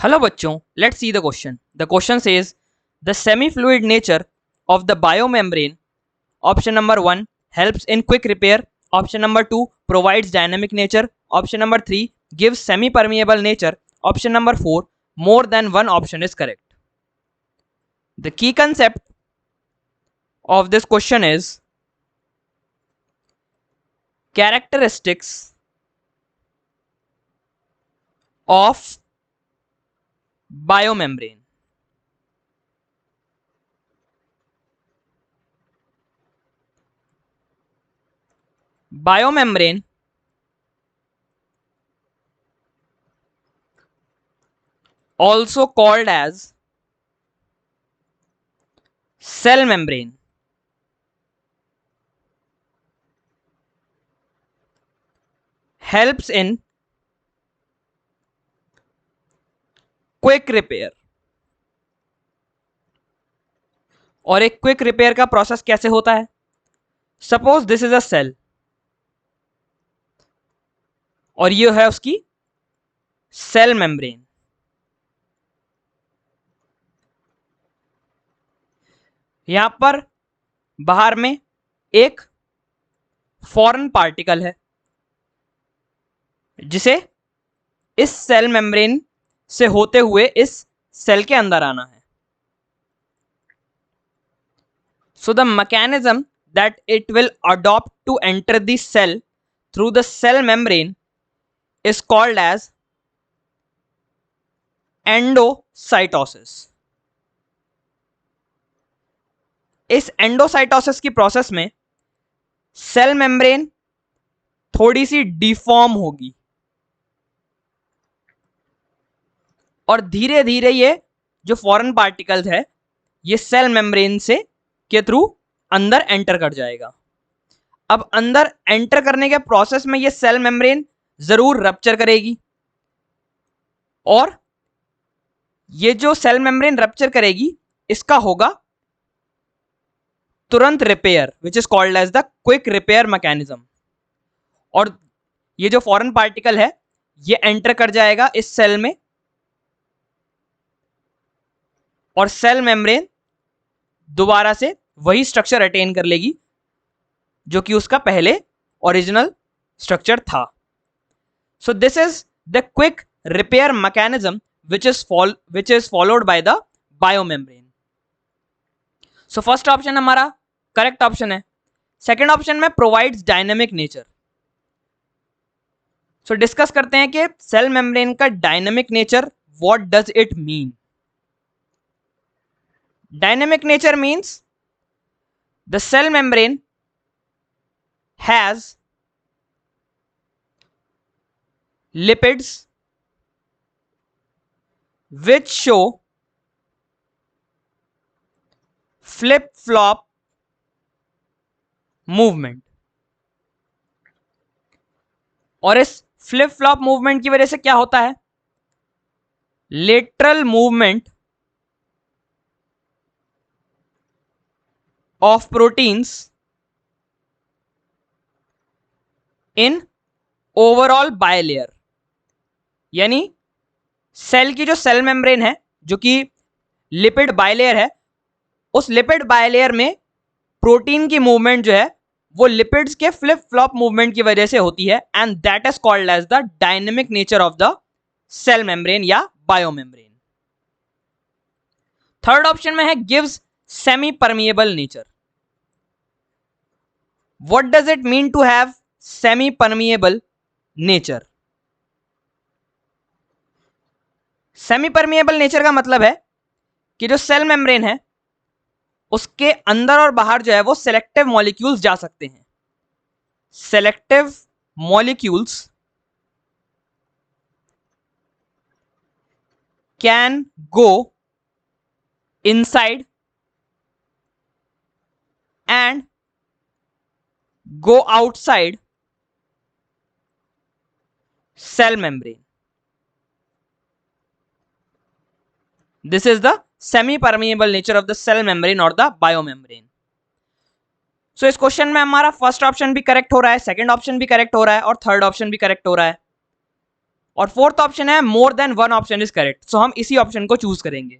Hello बच्चों, let's see the question. The question says the semi-fluid nature of the biomembrane. Option number 1 helps in quick repair. Option number 2 provides dynamic nature. Option number 3 gives semi-permeable nature. Option number 4 more than one option is correct. The key concept of this question is characteristics of biomembrane. Biomembrane also called as cell membrane helps in quick repair. और एक quick repair का process कैसे होता है? Suppose this is a cell और ये है उसकी सेल मेम्ब्रेन। यहां पर बाहर में एक फॉरेन पार्टिकल है जिसे इस सेल मेम्ब्रेन से होते हुए इस सेल के अंदर आना है। So the mechanism that it will adopt to enter the cell through the cell membrane is called as endocytosis. इस एंडोसाइटोसिस की प्रोसेस में सेल मेम्ब्रेन थोड़ी सी डिफॉर्म होगी और धीरे धीरे ये जो फॉरेन पार्टिकल्स है ये सेल मेम्ब्रेन से के थ्रू अंदर एंटर कर जाएगा। अब अंदर एंटर करने के प्रोसेस में ये सेल मेम्ब्रेन जरूर रप्चर करेगी और ये जो सेल मेम्ब्रेन रप्चर करेगी इसका होगा तुरंत repair which is called as the quick repair mechanism. और ये जो फॉरेन पार्टिकल है ये एंटर कर जाएगा इस सेल में और सेल मेम्ब्रेन दोबारा से वही स्ट्रक्चर अटेन कर लेगी जो कि उसका पहले ओरिजिनल स्ट्रक्चर था। So this is the quick repair mechanism which is followed by the biomembrane. So first option हमारा करेक्ट ऑप्शन है। सेकेंड ऑप्शन में provides dynamic nature. So discuss करते हैं कि सेल मेम्ब्रेन का dynamic nature what does it mean. Dynamic nature means the cell membrane has lipids which show flip-flop movement। और इस flip flop movement की वजह से क्या होता है? Lateral movement of proteins in overall bilayer. यानी सेल की जो सेल मेम्ब्रेन है जो कि लिपिड बायलेयर है उस लिपिड बायलेयर में प्रोटीन की मूवमेंट जो है वो लिपिड्स के फ्लिप फ्लॉप मूवमेंट की वजह से होती है and that is called as the dynamic nature of the cell membrane या बायोमेम्ब्रेन। थर्ड ऑप्शन में है gives semi permeable nature. What does it mean to have semi permeable nature? Semi permeable nature का मतलब है कि जो cell membrane है उसके अंदर और बाहर जो है वो सेलेक्टिव मॉलिक्यूल्स जा सकते हैं। Selective molecules can go inside and go outside cell membrane. This is the semi-permeable nature of the cell membrane or the biomembrane. So इस क्वेश्चन में हमारा फर्स्ट ऑप्शन भी करेक्ट हो रहा है, सेकंड ऑप्शन भी करेक्ट हो रहा है और थर्ड ऑप्शन भी करेक्ट हो रहा है। और फोर्थ ऑप्शन है more than one option is correct, so हम इसी ऑप्शन को चूज करेंगे।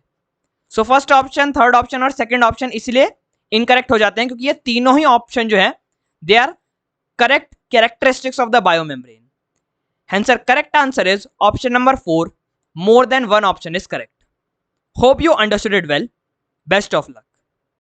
So first option, third option और सेकंड ऑप्शन इसलिए इनकरेक्ट हो जाते हैं क्योंकि ये तीनों ही ऑप्शन जो है they are correct characteristics of the biomembrane. Hence, our correct answer is option number 4. More than one option is correct. Hope you understood it well. Best of luck.